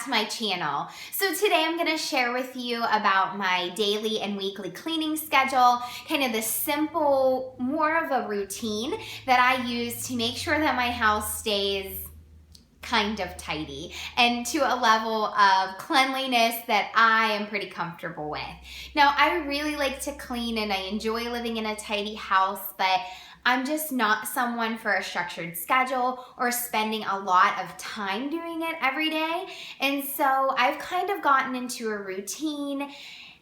back to my channel. So today I'm gonna share with you about my daily and weekly cleaning schedule, kind of the simple, more of a routine that I use to make sure that my house stays kind of tidy and to a level of cleanliness that I am pretty comfortable with. Now, I really like to clean and I enjoy living in a tidy house, but I'm just not someone for a structured schedule or spending a lot of time doing it every day. And so I've kind of gotten into a routine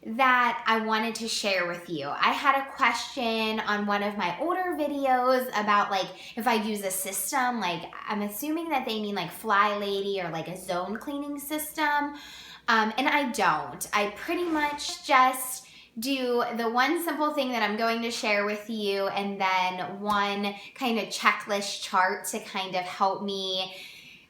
that I wanted to share with you. I had a question on one of my older videos about like if I use a system, like I'm assuming that they mean like Fly Lady or like a zone cleaning system. And I don't. I pretty much just do the one simple thing that I'm going to share with you and then one kind of checklist chart to kind of help me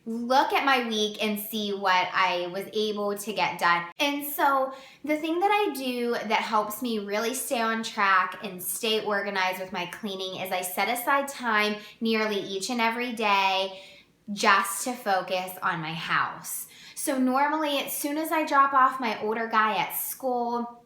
look at my week and see what I was able to get done. And so the thing that I do that helps me really stay on track and stay organized with my cleaning is I set aside time nearly each and every day just to focus on my house. So normally as soon as I drop off my older guy at school,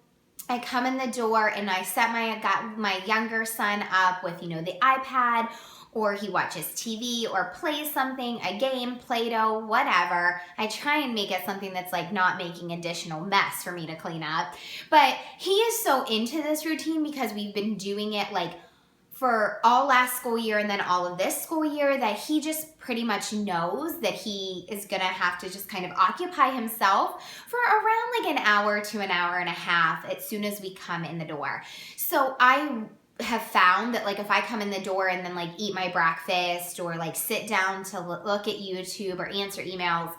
I come in the door and I set my younger son up with, the iPad, or he watches TV or plays something, a game, Play-Doh, whatever. I try and make it something that's like not making additional mess for me to clean up. But he is so into this routine because we've been doing it like for all last school year and then all of this school year that he just pretty much knows that he is gonna have to just kind of occupy himself for around like an hour to an hour and a half as soon as we come in the door. So I have found that like if I come in the door and then like eat my breakfast or like sit down to look at YouTube or answer emails,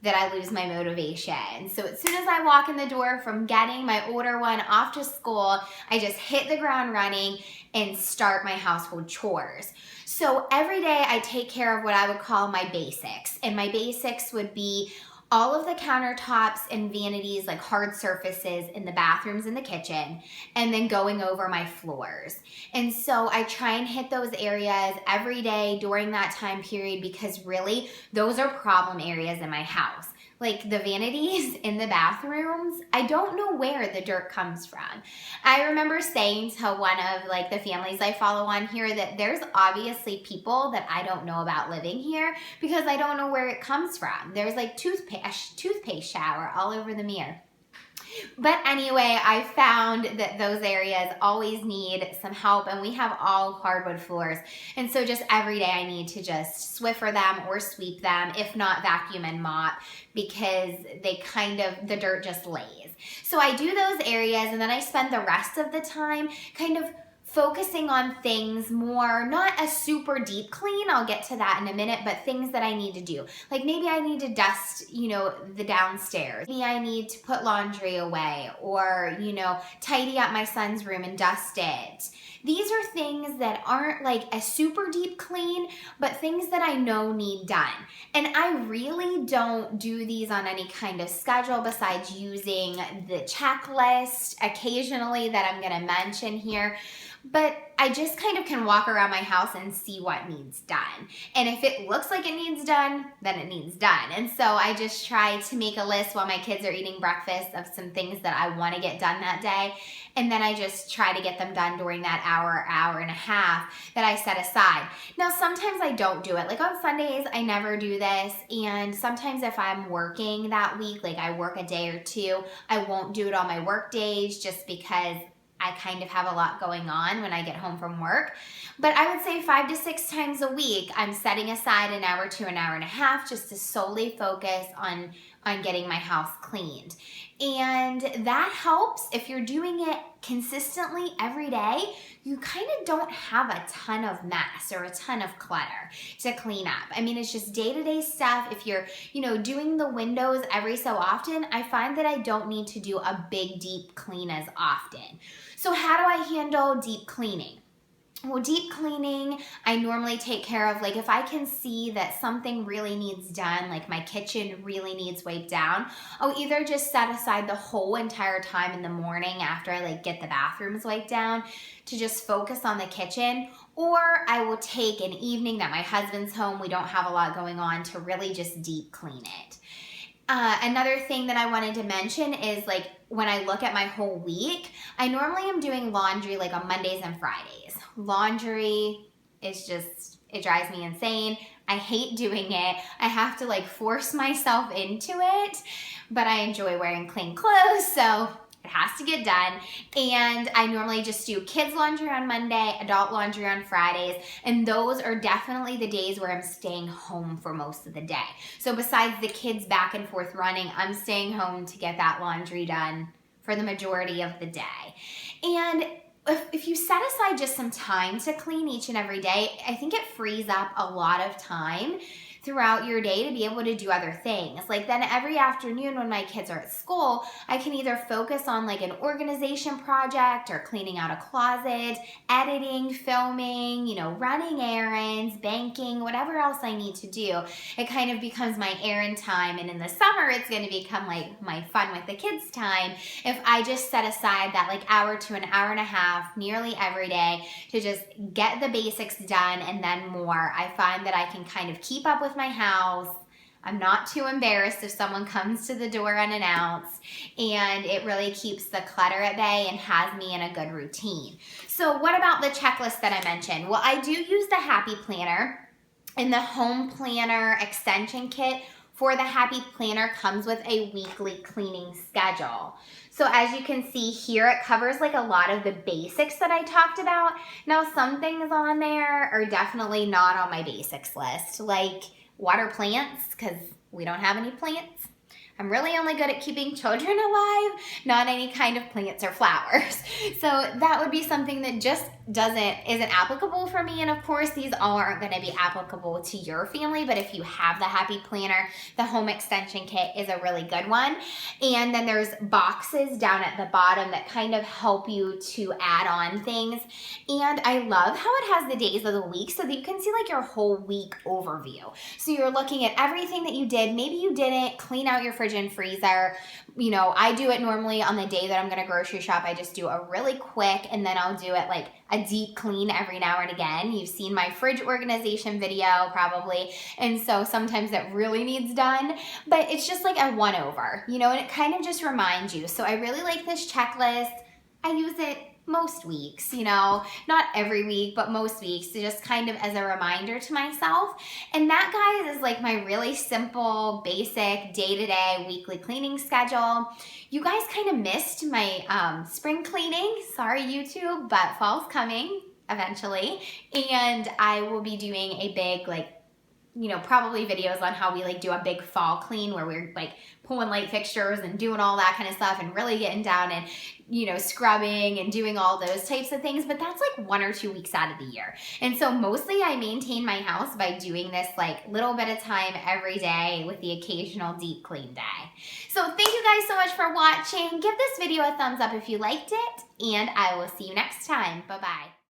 that I lose my motivation. So as soon as I walk in the door from getting my older one off to school, I just hit the ground running and start my household chores. So every day I take care of what I would call my basics. And my basics would be all of the countertops and vanities, like hard surfaces in the bathrooms and the kitchen, and then going over my floors. And so I try and hit those areas every day during that time period because really those are problem areas in my house. Like the vanities in the bathrooms, I don't know where the dirt comes from. I remember saying to one of like the families I follow on here that there's obviously people that I don't know about living here because I don't know where it comes from. There's like toothpaste shower all over the mirror. But anyway, I found that those areas always need some help and we have all hardwood floors. And so just every day I need to just Swiffer them or sweep them, if not vacuum and mop, because the dirt just lays. So I do those areas and then I spend the rest of the time kind of focusing on things more, not a super deep clean, I'll get to that in a minute, but things that I need to do. Like maybe I need to dust, the downstairs. Maybe I need to put laundry away or, tidy up my son's room and dust it. These are things that aren't like a super deep clean, but things that I know need done. And I really don't do these on any kind of schedule besides using the checklist occasionally that I'm gonna mention here. But I just kind of can walk around my house and see what needs done. And if it looks like it needs done, then it needs done. And so I just try to make a list while my kids are eating breakfast of some things that I want to get done that day. And then I just try to get them done during that hour and a half that I set aside. Now, sometimes I don't do it. Like on Sundays, I never do this. And sometimes if I'm working that week, like I work a day or two, I won't do it on my work days just because I kind of have a lot going on when I get home from work. But I would say 5 to 6 times a week, I'm setting aside an hour to an hour and a half just to solely focus on getting my house cleaned. And that helps if you're doing it consistently every day. You kind of don't have a ton of mess or a ton of clutter to clean up. I mean, it's just day-to-day stuff. If you're, doing the windows every so often, I find that I don't need to do a big, deep clean as often. So how do I handle deep cleaning? Well, deep cleaning, I normally take care of, like if I can see that something really needs done, like my kitchen really needs wiped down, I'll either just set aside the whole entire time in the morning after I like get the bathrooms wiped down to just focus on the kitchen, or I will take an evening that my husband's home, we don't have a lot going on, to really just deep clean it. Another thing that I wanted to mention is like when I look at my whole week, I normally am doing laundry like on Mondays and Fridays. Laundry is just, it drives me insane. I hate doing it. I have to like force myself into it, but I enjoy wearing clean clothes, so it has to get done. And I normally just do kids laundry on Monday, adult laundry on Fridays, and those are definitely the days where I'm staying home for most of the day. So besides the kids back and forth running, I'm staying home to get that laundry done for the majority of the day. And if you set aside just some time to clean each and every day, I think it frees up a lot of time throughout your day to be able to do other things. Like then every afternoon when my kids are at school, I can either focus on like an organization project or cleaning out a closet, editing, filming, you know, running errands, banking, whatever else I need to do. It kind of becomes my errand time, and in the summer it's going to become like my fun with the kids time if I just set aside that like hour to an hour and a half nearly every day to just get the basics done and then more. I find that I can kind of keep up with my house. I'm not too embarrassed if someone comes to the door unannounced, and it really keeps the clutter at bay and has me in a good routine. So what about the checklist that I mentioned? Well, I do use the Happy Planner, and the Home Planner Extension Kit for the Happy Planner comes with a weekly cleaning schedule. So as you can see here, it covers like a lot of the basics that I talked about. Now, some things on there are definitely not on my basics list, like water plants, because we don't have any plants. I'm really only good at keeping children alive, not any kind of plants or flowers. So that would be something that just isn't applicable for me. And of course, these all aren't going to be applicable to your family, but if you have the Happy Planner, the Home Extension Kit is a really good one. And then there's boxes down at the bottom that kind of help you to add on things. And I love how it has the days of the week so that you can see like your whole week overview. So you're looking at everything that you did. Maybe you didn't clean out your fridge and freezer. You know, I do it normally on the day that I'm going to grocery shop. I just do a really quick, and then I'll do it like a deep clean every now and again. You've seen my fridge organization video probably, and so sometimes that really needs done, but it's just like a one over, you know, and it kind of just reminds you. So I really like this checklist. I use it most weeks, you know, not every week, but most weeks, to just kind of as a reminder to myself. And that, guys, is like my really simple, basic, day-to-day weekly cleaning schedule. You guys kind of missed my spring cleaning. Sorry, YouTube, but fall's coming eventually. And I will be doing a big, like, you know, probably videos on how we like do a big fall clean where we're like pulling light fixtures and doing all that kind of stuff and really getting down and, you know, scrubbing and doing all those types of things. But that's like 1 or 2 weeks out of the year. And so mostly I maintain my house by doing this like little bit of time every day with the occasional deep clean day. So thank you guys so much for watching. Give this video a thumbs up if you liked it, and I will see you next time. Bye-bye.